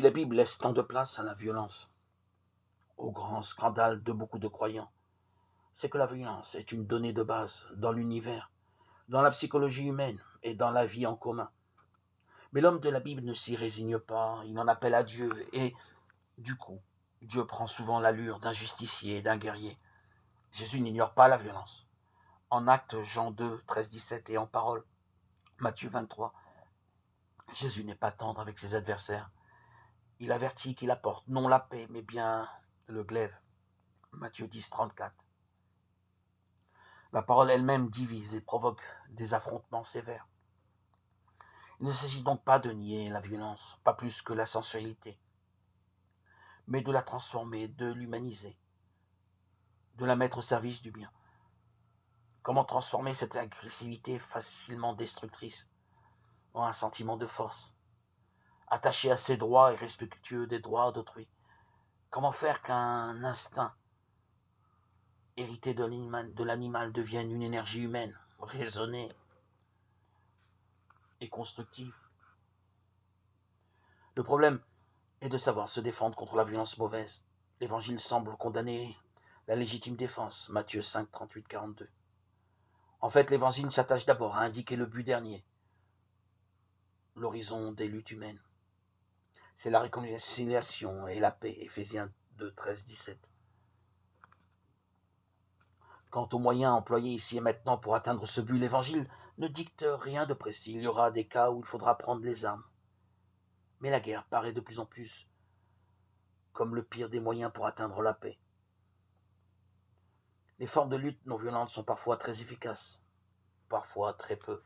Si la Bible laisse tant de place à la violence, au grand scandale de beaucoup de croyants, c'est que la violence est une donnée de base dans l'univers, dans la psychologie humaine et dans la vie en commun. Mais l'homme de la Bible ne s'y résigne pas, il en appelle à Dieu et, du coup, Dieu prend souvent l'allure d'un justicier et d'un guerrier. Jésus n'ignore pas la violence. En actes, Jean 2, 13-17 et en parole, Matthieu 23, Jésus n'est pas tendre avec ses adversaires. Il avertit qu'il apporte non la paix, mais bien le glaive. Matthieu 10, 34. La parole elle-même divise et provoque des affrontements sévères. Il ne s'agit donc pas de nier la violence, pas plus que la sensualité, mais de la transformer, de l'humaniser, de la mettre au service du bien. Comment transformer cette agressivité facilement destructrice en un sentiment de force, attaché à ses droits et respectueux des droits d'autrui? Comment faire qu'un instinct hérité de l'animal devienne une énergie humaine, raisonnée et constructive? Le problème est de savoir se défendre contre la violence mauvaise. L'Évangile semble condamner la légitime défense, Matthieu 5, 38, 42. En fait, l'Évangile s'attache d'abord à indiquer le but dernier, l'horizon des luttes humaines. C'est la réconciliation et la paix, Éphésiens 2, 13, 17. Quant aux moyens employés ici et maintenant pour atteindre ce but, l'Évangile ne dicte rien de précis. Il y aura des cas où il faudra prendre les armes. Mais la guerre paraît de plus en plus comme le pire des moyens pour atteindre la paix. Les formes de lutte non violente sont parfois très efficaces, parfois très peu.